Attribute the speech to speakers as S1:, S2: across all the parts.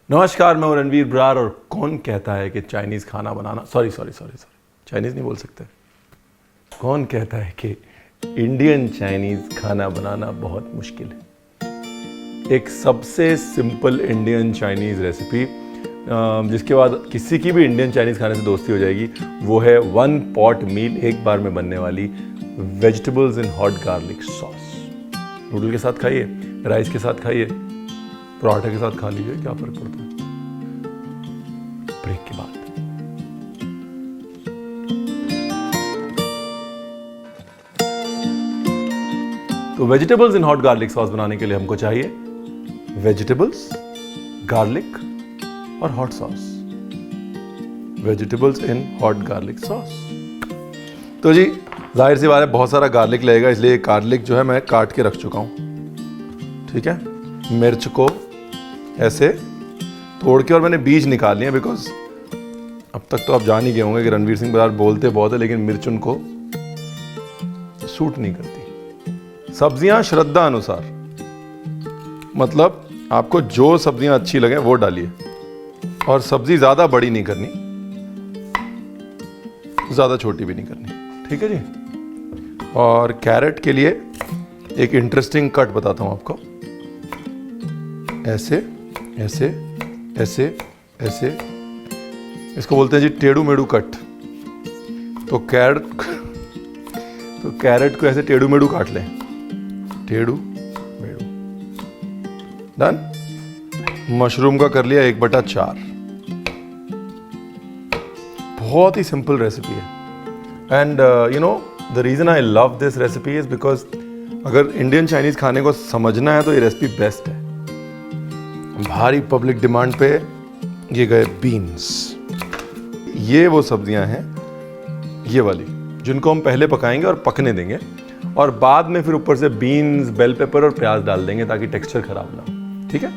S1: नमस्कार, मैं हूं रणवीर ब्रार। और कौन कहता है कि चाइनीज़ खाना बनाना सॉरी चाइनीज़ नहीं बोल सकते। कौन कहता है कि इंडियन चाइनीज़ खाना बनाना बहुत मुश्किल है। एक सबसे सिंपल इंडियन चाइनीज़ रेसिपी जिसके बाद किसी की भी इंडियन चाइनीज़ खाने से दोस्ती हो जाएगी, वो है 1 पॉट मील, एक बार में बनने वाली vegetables in hot garlic sauce. Noodle के साथ खाइए, राइस के साथ खाइए, पराठे के साथ खा लीजिए, क्या फर्क पड़ता है। ब्रेक के बाद तो vegetables in hot garlic sauce बनाने के लिए हमको चाहिए वेजिटेबल्स, गार्लिक और hot sauce. Vegetables in hot garlic sauce. तो जी जाहिर सी बात है, बहुत सारा गार्लिक लगेगा, इसलिए गार्लिक जो है मैं काट के रख चुका हूं। ठीक है, मिर्च को ऐसे तोड़ के, और मैंने बीज निकाल लिए बिकॉज अब तक तो आप जान ही गए होंगे कि रणवीर सिंह बरार बोलते बहुत है लेकिन मिर्च उनको सूट नहीं करती। सब्जियां श्रद्धा अनुसार, मतलब आपको जो सब्जियां अच्छी लगे वो डालिए, और सब्जी ज्यादा बड़ी नहीं करनी, ज्यादा छोटी भी नहीं करनी। ठीक है जी। और कैरेट के लिए एक इंटरेस्टिंग कट बताता हूं आपको। ऐसे ऐसे ऐसे ऐसे, इसको बोलते हैं जी टेढ़ू मेढ़ू कट। तो कैरेट को ऐसे टेढ़ू मेढ़ू काट लें, टेढ़ू मेढ़ू। डन। मशरूम का कर लिया 1/4। बहुत ही सिंपल रेसिपी है। And you know the reason I love this recipe is because अगर इंडियन चाइनीज खाने को समझना है तो ये रेसिपी बेस्ट है। भारी पब्लिक डिमांड पे ये गए बीन्स। ये वो सब्जियां हैं, ये वाली, जिनको हम पहले पकाएंगे और पकने देंगे, और बाद में फिर ऊपर से बीन्स, बेल पेपर और प्याज डाल देंगे ताकि टेक्सचर खराब ना हो। ठीक है।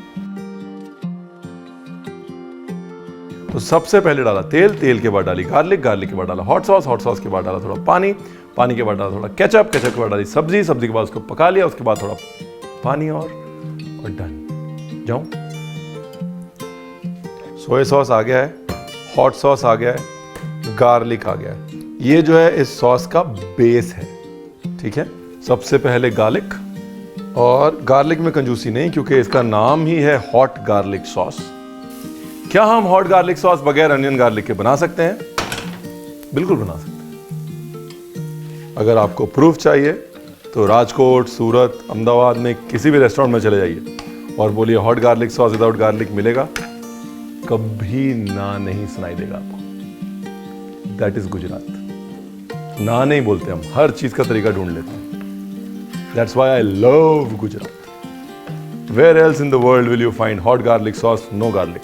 S1: तो सबसे पहले डाला तेल, तेल के बाद डाली गार्लिक, गार्लिक के बाद डाला हॉट सॉस, हॉट सॉस के बाद डाला थोड़ा पानी, पानी के बाद डाला थोड़ा केचप, केचप के बाद डाली सब्जी, सब्जी के बाद उसको पका लिया, उसके बाद थोड़ा पानी और डन। जाऊं, सोया सॉस आ गया है, हॉट सॉस आ गया है, गार्लिक आ गया है। ये जो है इस सॉस का बेस है। ठीक है। सबसे पहले गार्लिक, और गार्लिक में कंजूसी नहीं क्योंकि इसका नाम ही है हॉट गार्लिक सॉस। क्या हम हॉट गार्लिक सॉस बगैर अनियन गार्लिक के बना सकते हैं? बिल्कुल बना सकते हैं। अगर आपको प्रूफ चाहिए तो राजकोट, सूरत, अहमदाबाद में किसी भी रेस्टोरेंट में चले जाइए और बोलिए hot garlic sauce without garlic मिलेगा, कभी ना नहीं सुनाई देगा आपको। That is Gujarat. ना नहीं बोलते हम, हर चीज का तरीका ढूंढ लेते हैं। That's why I love Gujarat. Where else in the world will you find hot garlic sauce, no garlic.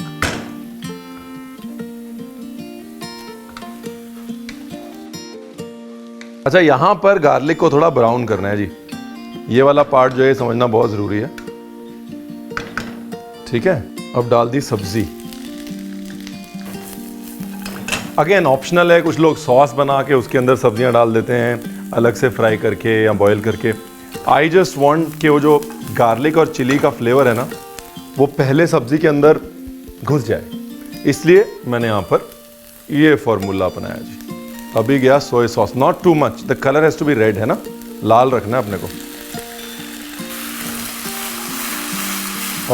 S1: अच्छा, यहां पर गार्लिक को थोड़ा ब्राउन करना है जी। ये वाला पार्ट जो है समझना बहुत जरूरी है। ठीक है। अब डाल दी सब्जी। अगेन ऑप्शनल है, कुछ लोग सॉस बना के उसके अंदर सब्जियां डाल देते हैं अलग से फ्राई करके या बॉईल करके। आई जस्ट वांट कि वो जो गार्लिक और चिली का फ्लेवर है ना, वो पहले सब्जी के अंदर घुस जाए, इसलिए मैंने यहां पर ये फॉर्मूला अपनाया जी। अभी गया soya sauce, not too much, the colour has to be red, है ना, लाल रखना है अपने को।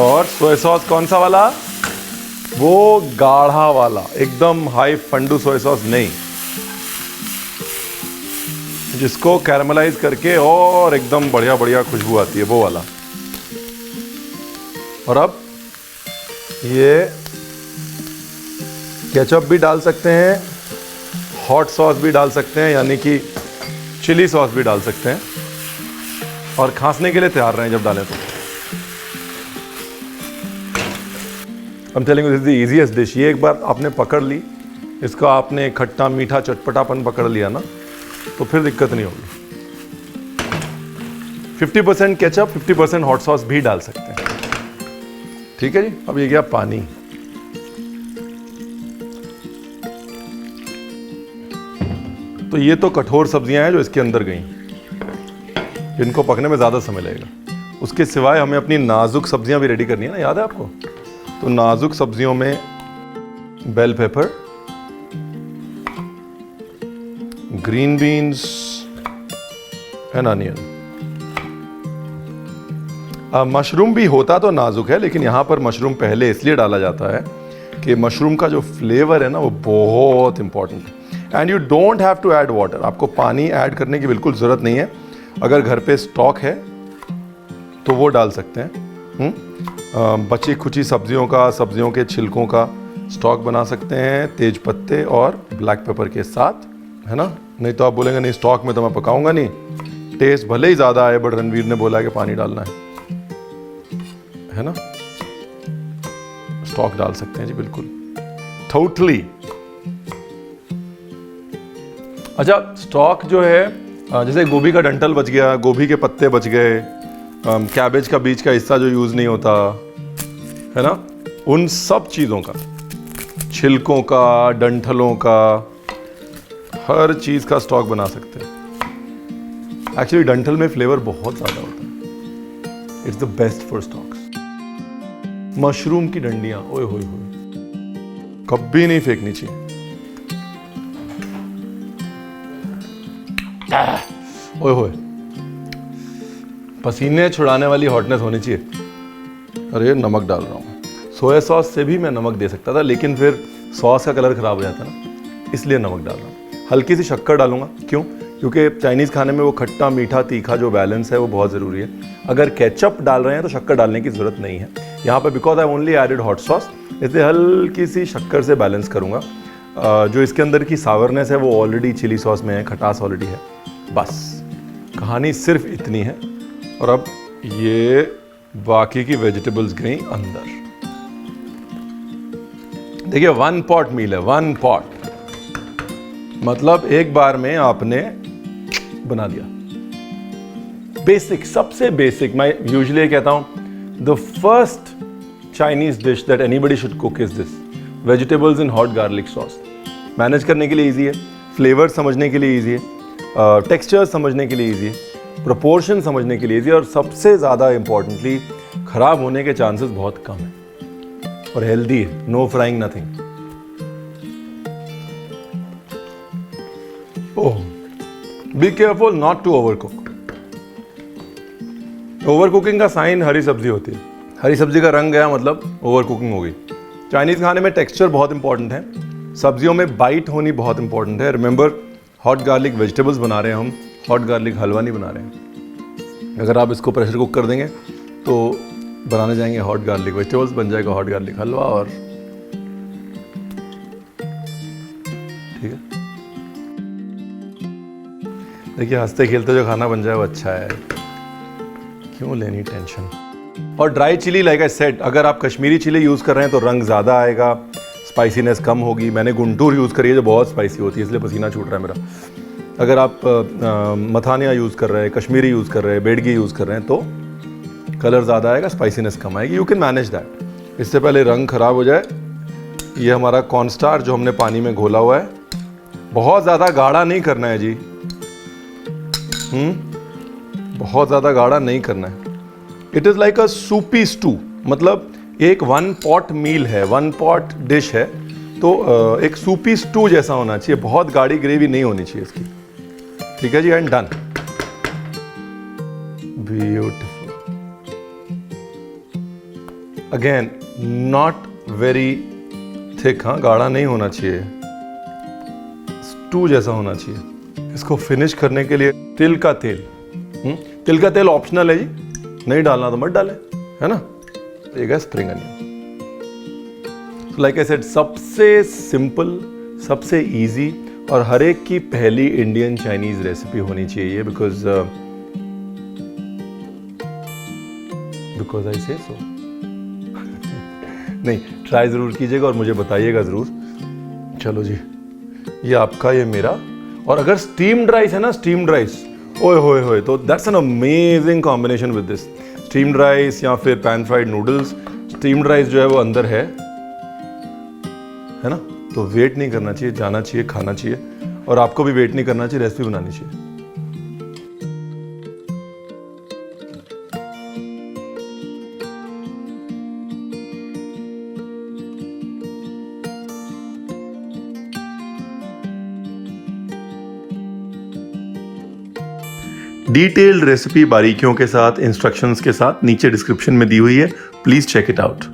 S1: और सोया सॉस कौन सा वाला? वो गाढ़ा वाला, एकदम हाई फंडू सोया सॉस नहीं, जिसको कैरमलाइज करके और एकदम बढ़िया बढ़िया खुशबू आती है, वो वाला। और अब ये केचप भी डाल सकते हैं, हॉट सॉस भी डाल सकते हैं, यानी कि चिली सॉस भी डाल सकते हैं, और खांसने के लिए तैयार रहें जब डालें तो। I'm telling you, this is the easiest dish. ये एक बार आपने पकड़ ली, इसका आपने खट्टा मीठा चटपटापन पकड़ लिया ना, तो फिर दिक्कत नहीं होगी। 50% केचप, 50% हॉट सॉस भी डाल सकते हैं। ठीक है जी। अब ये गया पानी। तो ये तो कठोर सब्जियां हैं जो इसके अंदर गई, जिनको पकने में ज्यादा समय लगेगा। उसके सिवाय हमें अपनी नाजुक सब्जियां भी रेडी करनी है ना, याद है आपको? तो नाजुक सब्जियों में bell pepper, green beans and onion. Mushroom भी होता तो नाजुक है, लेकिन यहाँ पर मशरूम पहले इसलिए डाला जाता है कि मशरूम का जो फ्लेवर है ना वो बहुत इंपॉर्टेंट है। And you don't have to add water, आपको पानी ऐड करने की बिल्कुल ज़रूरत नहीं है। अगर घर पे स्टॉक है तो वो डाल सकते हैं। बची खुची सब्जियों के छिलकों का स्टॉक बना सकते हैं, तेज पत्ते और ब्लैक पेपर के साथ, है ना। नहीं तो आप बोलेंगे नहीं स्टॉक में तो मैं पकाऊंगा नहीं, टेस्ट भले ही ज़्यादा आए बट रणवीर ने बोला कि पानी डालना है ना। स्टॉक डाल सकते हैं जी, बिल्कुल टोटली। अच्छा, स्टॉक जो है जैसे गोभी का डंठल बच गया, गोभी के पत्ते बच गए, कैबेज का बीच का हिस्सा जो यूज़ नहीं होता है ना, उन सब चीज़ों का, छिलकों का, डंठलों का, हर चीज़ का स्टॉक बना सकते हैं। एक्चुअली डंठल में फ्लेवर बहुत ज़्यादा होता है, it's the best for stocks. Mushroom की डंडियाँ, ओए होए होए, कभी नहीं फेंकनी चाहिए। ओए होए, पसीने छुड़ाने वाली हॉटनेस होनी चाहिए। अरे नमक डाल रहा हूँ, सोया सॉस से भी मैं नमक दे सकता था, लेकिन फिर सॉस का कलर खराब हो जाता ना, इसलिए नमक डाल रहा हूँ। हल्की सी शक्कर डालूंगा, क्यों? क्योंकि चाइनीज़ खाने में वो खट्टा मीठा तीखा जो बैलेंस है वो बहुत ज़रूरी है। अगर केचप डाल रहे हैं तो शक्कर डालने की ज़रूरत नहीं है यहाँ पर, because I only added hot sauce, इसलिए हल्की सी शक्कर से बैलेंस करूँगा। जो इसके अंदर की सावरनेस है वो ऑलरेडी चिली सॉस में है, खटास ऑलरेडी है। बस कहानी सिर्फ इतनी है। और अब ये बाकी की वेजिटेबल्स गई अंदर। देखिए 1 पॉट मील है, 1 पॉट मतलब एक बार में आपने बना दिया। बेसिक, सबसे बेसिक, मैं यूजुअली कहता हूं the first Chinese dish that anybody should cook is this, vegetables in hot garlic sauce. Manage करने के लिए इजी है, फ्लेवर समझने के लिए इजी है, टेक्सचर समझने के लिए इजी है, प्रोपोर्शन समझने के लिए इजी है, और सबसे ज़्यादा इंपॉर्टेंटली खराब होने के चांसेस बहुत कम है और हेल्दी है। No frying, nothing. Oh, be careful not to overcook. Overcooking का साइन हरी सब्जी होती है। हरी सब्जी का रंग गया मतलब ओवर कुकिंग हो गई। चाइनीज़ खाने में टेक्सचर बहुत इंपॉर्टेंट है, सब्जियों में बाइट होनी बहुत इंपॉर्टेंट है। रिमेंबर, हॉट गार्लिक वेजिटेबल्स बना रहे हैं हम, हॉट गार्लिक हलवा नहीं बना रहे हैं। अगर आप इसको प्रेशर कुक कर देंगे तो बनाने जाएंगे हॉट गार्लिक वेजिटेबल्स, बन जाएगा हॉट गार्लिक हलवा। और ठीक है, देखिए हंसते खेलते जो खाना बन जाए वो अच्छा है, क्यों लेनी टेंशन। और dry chilli, like I said, अगर आप कश्मीरी चिली यूज़ कर रहे हैं तो रंग ज़्यादा आएगा, स्पाइसीनेस कम होगी। मैंने गुंटूर यूज़ करी है जो बहुत स्पाइसी होती है, इसलिए पसीना छूट रहा है मेरा। अगर आप मथानिया यूज़ कर रहे हैं, कश्मीरी यूज़ कर रहे हैं, बेडगी यूज़ कर रहे हैं तो कलर ज़्यादा आएगा, स्पाइसीनेस कम आएगी। You can manage that. इससे पहले रंग ख़राब हो जाए, ये हमारा कॉर्नस्टार जो हमने पानी में घोला हुआ है, बहुत ज़्यादा गाढ़ा नहीं करना है जी। बहुत ज़्यादा गाढ़ा नहीं करना है। It is like a soupy stew, मतलब एक 1 पॉट मील है, 1 पॉट डिश है, तो एक सूपी स्टू जैसा होना चाहिए, बहुत गाढ़ी ग्रेवी नहीं होनी चाहिए इसकी। ठीक है जी, and done. Beautiful. Again not very thick, हाँ, गाढ़ा नहीं होना चाहिए, स्टू जैसा होना चाहिए। इसको फिनिश करने के लिए तिल का तेल, तिल का तेल ऑप्शनल है जी, नहीं डालना तो मत डालें, है ना। एक है स्प्रिंग अनियन। तो लाइक आई सेड, सबसे सिंपल, सबसे इजी और हर एक की पहली इंडियन चाइनीज रेसिपी होनी चाहिए, बिकॉज आई से सो। नहीं, ट्राई जरूर कीजिएगा और मुझे बताइएगा जरूर। चलो जी, ये आपका, ये मेरा। और अगर स्टीम्ड राइस है ना, स्टीम्ड राइस, ओए होए होए, तो that's an amazing combination with this. Steamed rice या फिर pan fried noodles. Steamed rice जो है वो अंदर है ना, तो वेट नहीं करना चाहिए, जाना चाहिए, खाना चाहिए। और आपको भी वेट नहीं करना चाहिए, रेसिपी बनानी चाहिए। डिटेल्ड रेसिपी बारीकियों के साथ, इंस्ट्रक्शंस के साथ नीचे डिस्क्रिप्शन में दी हुई है, प्लीज चेक इट आउट।